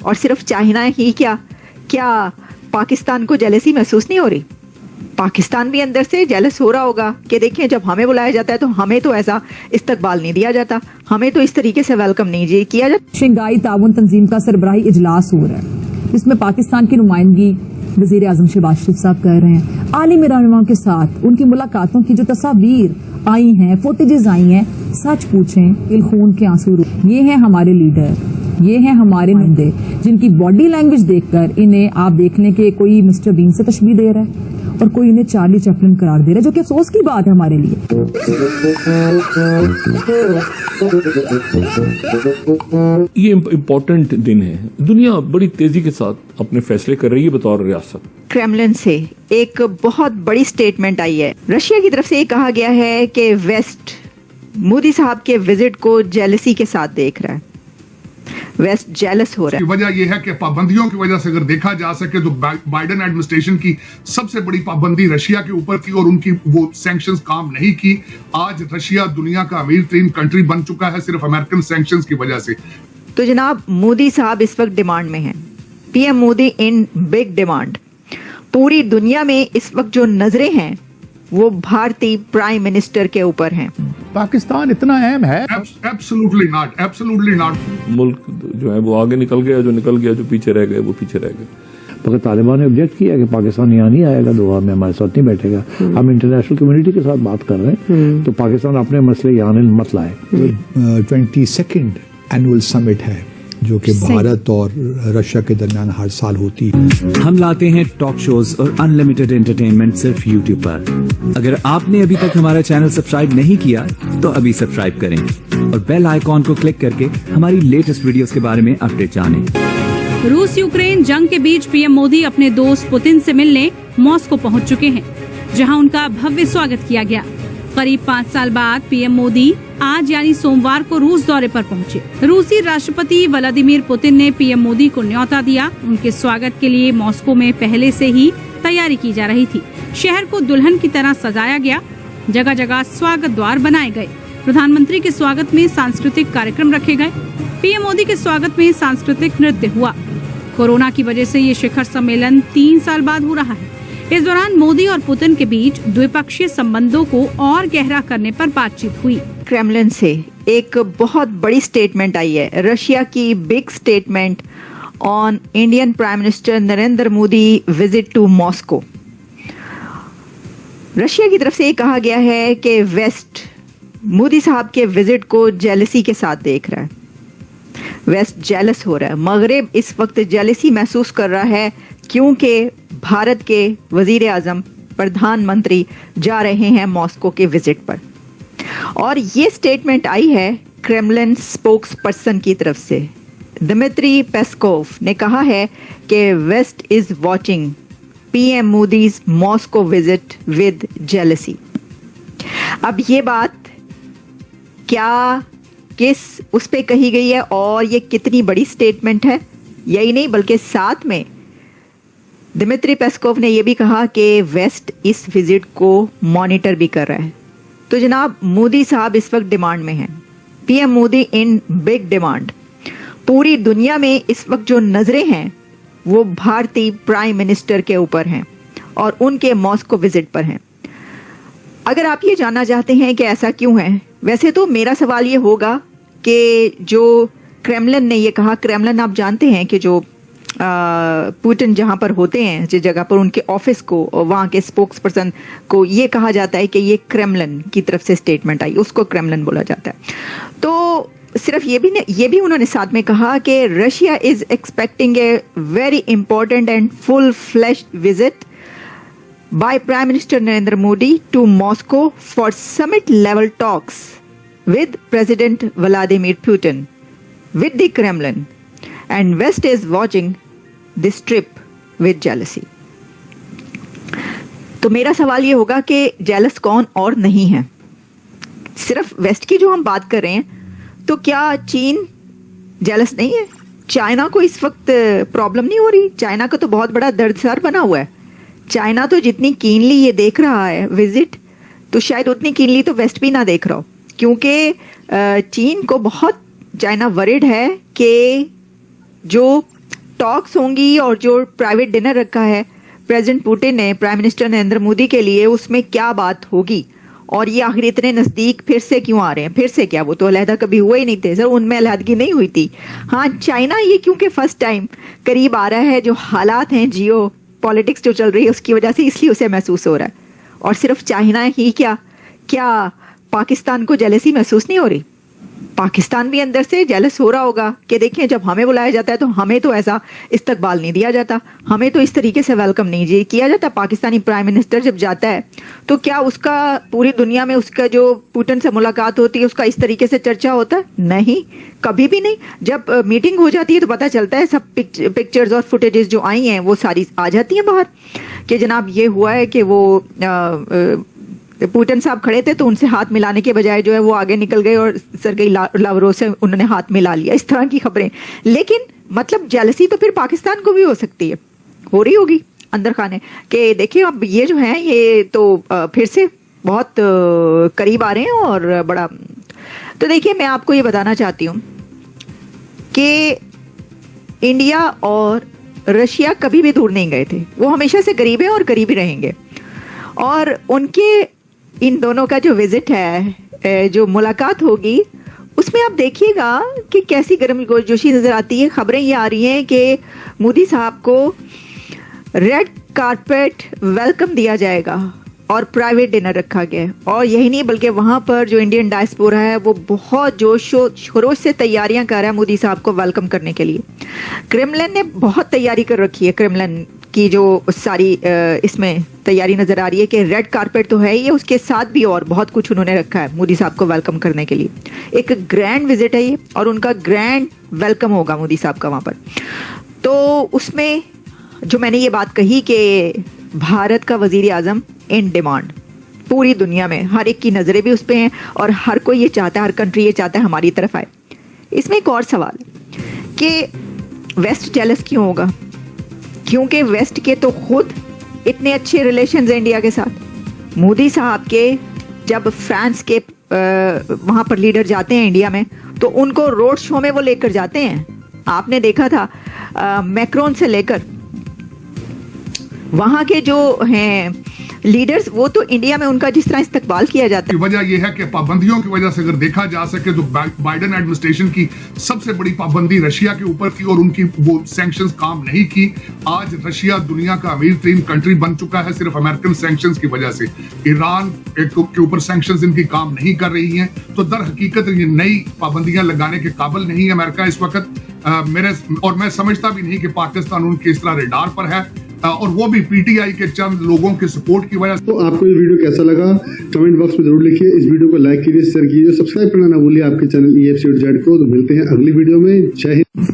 और सिर्फ चाइना ही क्या पाकिस्तान को जेलसी महसूस नहीं हो रही? पाकिस्तान भी अंदर से जेलस हो रहा होगा कि देखिए जब हमें बुलाया जाता है तो हमें तो ऐसा इस्तकबाल नहीं दिया जाता, हमें तो इस तरीके से वेलकम नहीं किया जाता। शंघाई ताउन तंजीम का सरबराही इजलास हो रहा है, जिसमें पाकिस्तान की नुमाइंदगी वजीर आजम शहबाज शरीफ साहब कर रहे हैं। आलिम रहनुमाओं के साथ उनकी मुलाकातों की जो तस्वीर आई हैं, फुटेजेस आई हैं, सच पूछें इल्खून के आंसू। ये हैं हमारे लीडर, ये हैं हमारे नुमाइंदे, जिनकी बॉडी लैंग्वेज देखकर इन्हें आप देख लें कि कोई मिस्टर बीन से तशबीह दे रहा है और कोई इन्हें चार्ली चैपलिन करार दे रहा है, जो कि अफसोस की बात है हमारे लिए। ये इम्पोर्टेंट दिन है, दुनिया बड़ी तेजी के साथ अपने फैसले कर रही है बतौर रियासत। क्रेमलिन से एक बहुत बड़ी स्टेटमेंट आई है। रशिया की तरफ से ये कहा गया है कि वेस्ट मोदी साहब के विजिट को जेलसी के साथ देख रहा है, वेस्ट जेलस हो रहा है। वजह यह है कि पाबंदियों की वजह से अगर देखा जा सके तो बाइडेन एडमिनिस्ट्रेशन की सबसे बड़ी पाबंदी रशिया के ऊपर थी और उनकी वो सैंक्शंस काम नहीं की। आज रशिया दुनिया का अमीर तरीन कंट्री बन चुका है सिर्फ अमेरिकन सैंक्शंस की वजह से। तो जनाब मोदी साहब इस वक्त डिमांड में हैं, PM Modi in big demand. पूरी दुनिया में इस वक्त जो नजरें हैं वो भारतीय प्राइम मिनिस्टर के ऊपर हैं। पाकिस्तान इतना अहम है? Absolutely not, absolutely not. मुल्क जो है वो आगे निकल गया, जो निकल गया, जो पीछे रह गए वो पीछे रह गए। मगर तालिबान ने ऑब्जेक्ट किया कि पाकिस्तान यहाँ नहीं आएगा, दोहा में हमारे साथ नहीं बैठेगा। हम इंटरनेशनल कम्युनिटी के साथ बात कर रहे हैं तो पाकिस्तान अपने मसले यहाँ मत लाए। 22nd एनुअल समिट है जो कि भारत और रशिया के दरमियान हर साल होती है। हम लाते हैं टॉक शोज और अनलिमिटेड एंटरटेनमेंट सिर्फ YouTube पर। अगर आपने अभी तक हमारा चैनल सब्सक्राइब नहीं किया तो अभी सब्सक्राइब करें और बेल आइकॉन को क्लिक करके हमारी लेटेस्ट वीडियोस के बारे में अपडेट जानें। रूस यूक्रेन जंग के बीच पीएम मोदी अपने दोस्त पुतिन से मिलने मॉस्को पहुंच चुके हैं, जहां उनका भव्य स्वागत किया गया। करीब 5 साल बाद पीएम मोदी आज यानी सोमवार को रूस दौरे पर पहुंचे। रूसी राष्ट्रपति व्लादिमीर पुतिन ने पीएम मोदी को न्योता दिया। उनके स्वागत के लिए मॉस्को में पहले से ही तैयारी की जा रही थी। शहर को दुल्हन की तरह सजाया गया, जगह जगह स्वागत द्वार बनाए गए। प्रधानमंत्री के स्वागत में सांस्कृतिक कार्यक्रम रखे गए। पीएम मोदी के स्वागत में सांस्कृतिक नृत्य हुआ। कोरोना की वजह से ये शिखर सम्मेलन 3 साल बाद हो रहा है। इस दौरान मोदी और पुतिन के बीच द्विपक्षीय संबंधों को और गहरा करने पर बातचीत हुई। क्रेमलिन से एक बहुत बड़ी स्टेटमेंट आई है, रशिया की big statement on Indian prime minister Narendra Modi visit to Moscow. Russia की तरफ से ये कहा गया है कि वेस्ट मोदी साहब के विजिट को जेलसी के साथ देख रहा है, वेस्ट जेलस हो रहा है। मगरिब इस वक्त जेलसी महसूस कर रहा है क्योंकि भारत के वजीर आजम प्रधानमंत्री जा रहे हैं मॉस्को के विजिट पर। और ये स्टेटमेंट आई है क्रेमलिन स्पोक्स पर्सन की तरफ से। दिमित्री पेस्कोव ने कहा है कि west is watching PM Modi's Moscow visit with jealousy. अब ये बात क्या किस उस पे कही गई है और ये कितनी बड़ी स्टेटमेंट है, यही नहीं बल्कि साथ में दिमित्री पेस्कोव ने यह भी कहा कि वेस्ट इस विजिट को मॉनिटर भी कर रहा है। तो जनाब मोदी साहब इस वक्त डिमांड में हैं, PM Modi in big demand. पूरी दुनिया में इस वक्त जो नजरें हैं वो भारतीय प्राइम मिनिस्टर के ऊपर हैं और उनके मॉस्को विजिट पर हैं। अगर आप ये जानना चाहते हैं कि ऐसा क्यों है, वैसे तो मेरा सवाल ये होगा कि जो क्रेमलिन ने ये कहा, क्रेमलिन आप जानते हैं कि जो पुतिन जहां पर होते हैं जिस जगह पर उनके ऑफिस को और वहां के स्पोक्स पर्सन को ये कहा जाता है कि ये क्रेमलिन की तरफ से स्टेटमेंट आई, उसको क्रेमलिन बोला जाता है। तो सिर्फ ये भी उन्होंने साथ में कहा कि Russia is expecting a very important and full fleshed visit by prime minister Narendra Modi to Moscow for summit level talks with President Vladimir Putin with the Kremlin, and West is watching this trip with jealousy. तो मेरा सवाल ये होगा कि jealous कौन और नहीं है। सिर्फ वेस्ट की जो हम बात कर रहे हैं तो क्या चीन जेलस नहीं है? चाइना को इस वक्त प्रॉब्लम नहीं हो रही? चाइना का तो बहुत बड़ा दर्दसर बना हुआ है। चाइना तो जितनी कीनली ये देख रहा है विजिट, तो शायद उतनी कीनली तो वेस्ट भी ना देख रहा हो, क्योंकि चीन को बहुत चाइना वरिड है कि जो टॉक्स होंगी और जो प्राइवेट डिनर रखा है प्रेसिडेंट पुतिन ने प्राइम मिनिस्टर नरेंद्र मोदी के लिए, उसमें क्या बात होगी और ये आखिर इतने नजदीक फिर से क्यों आ रहे हैं? फिर से क्या, वो तो अलहदा कभी हुए ही नहीं थे सर, उनमें अलहदगी नहीं हुई थी। हाँ, चाइना ये क्योंकि फर्स्ट टाइम करीब आ रहा है, जो हालात हैं जियो पॉलिटिक्स जो चल रही है उसकी वजह से, इसलिए उसे महसूस हो रहा है। और सिर्फ चाइना ही क्या पाकिस्तान को जेलसी महसूस नहीं हो रही? पाकिस्तान भी अंदर से जेलस हो रहा होगा कि देखिए जब हमें बुलाया जाता है तो हमें तो ऐसा इस्तकबाल नहीं दिया जाता, हमें तो इस तरीके से वेलकम नहीं किया जाता। पाकिस्तानी प्राइम मिनिस्टर जब जाता है तो क्या उसका पूरी दुनिया में उसका जो पुतिन से मुलाकात होती है उसका इस तरीके से चर्चा होता है? नहीं, कभी भी नहीं। जब मीटिंग हो जाती है तो पता चलता है सब पिक्चर्स और फुटेजेस जो आई हैं वो सारी आ जाती हैं बाहर कि जनाब ये हुआ है कि वो पुतिन साहब खड़े थे तो उनसे हाथ मिलाने के बजाय जो है वो आगे निकल गए और सरगेई लावरोव से उन्होंने हाथ मिला लिया, इस तरह की खबरें। लेकिन मतलब जेलसी तो फिर पाकिस्तान को भी हो सकती है, हो रही होगी अंदर खाने कि देखिए अब ये जो है ये तो फिर से बहुत करीब आ रहे हैं और बड़ा। तो देखिए मैं आपको ये बताना चाहती हूँ कि इंडिया और रशिया कभी भी दूर नहीं गए थे, वो हमेशा से करीब हैं और करीब ही रहेंगे। और उनके इन दोनों का जो विजिट है, जो मुलाकात होगी, उसमें आप देखिएगा कि कैसी गर्मजोशी नजर आती है। खबरें ये आ रही हैं कि मोदी साहब को रेड कारपेट वेलकम दिया जाएगा और प्राइवेट डिनर रखा गया है। और यही नहीं बल्कि वहां पर जो इंडियन डायस्पोरा है वो बहुत जोशो खरोश से तैयारियां कर रहा है मोदी साहब को वेलकम करने के लिए। क्रेमलिन ने बहुत तैयारी कर रखी है, क्रेमलिन की जो सारी इसमें तैयारी नजर आ रही है कि रेड कारपेट तो है ही है, उसके साथ भी और बहुत कुछ उन्होंने रखा है मोदी साहब को वेलकम करने के लिए। एक ग्रैंड विजिट है ये और उनका ग्रैंड वेलकम होगा मोदी साहब का वहां पर। तो उसमें जो मैंने ये बात कही कि भारत का वजीर आजम इन डिमांड, पूरी दुनिया में हर एक की नजरें भी उस पर हैं और हर कोई ये चाहता है, हर कंट्री ये चाहता है हमारी तरफ आए। इसमें एक और सवाल है कि वेस्ट जेलस क्यों होगा? क्योंकि वेस्ट के तो खुद इतने अच्छे रिलेशंस हैं इंडिया के साथ। मोदी साहब के जब फ्रांस के वहां पर लीडर जाते हैं इंडिया में तो उनको रोड शो में वो लेकर जाते हैं। आपने देखा था मैक्रोन से लेकर वहां के जो हैं लीडर्स, वो तो इंडिया में उनका जिस तरह इस्तकबाल किया जाता है। वजह यह है कि पाबंदियों की वजह से अगर देखा जा सके तो बाइडेन एडमिनिस्ट्रेशन की सबसे बड़ी पाबंदी रशिया के ऊपर थी और उनकी वो सैंक्शंस काम नहीं की। आज रशिया दुनिया का अमीर तरीन कंट्री बन चुका है सिर्फ अमेरिकन सैंक्शंस की वजह से। ईरान के ऊपर सैंक्शंस इनकी काम नहीं कर रही हैं, तो दर हकीकत ये नई पाबंदियां लगाने के काबिल नहीं है अमेरिका इस वक्त। मैं समझता भी नहीं कि पाकिस्तान उनके इस तरह रेडार पर है और वो भी पीटीआई के चंद लोगों के सपोर्ट की वजह से। तो आपको ये वीडियो कैसा लगा कमेंट बॉक्स में जरूर लिखिए। इस वीडियो को लाइक कीजिए, शेयर कीजिए, सब्सक्राइब करना ना भूलिए आपके चैनल EFCZ को। तो मिलते हैं अगली वीडियो में। जय हिंद।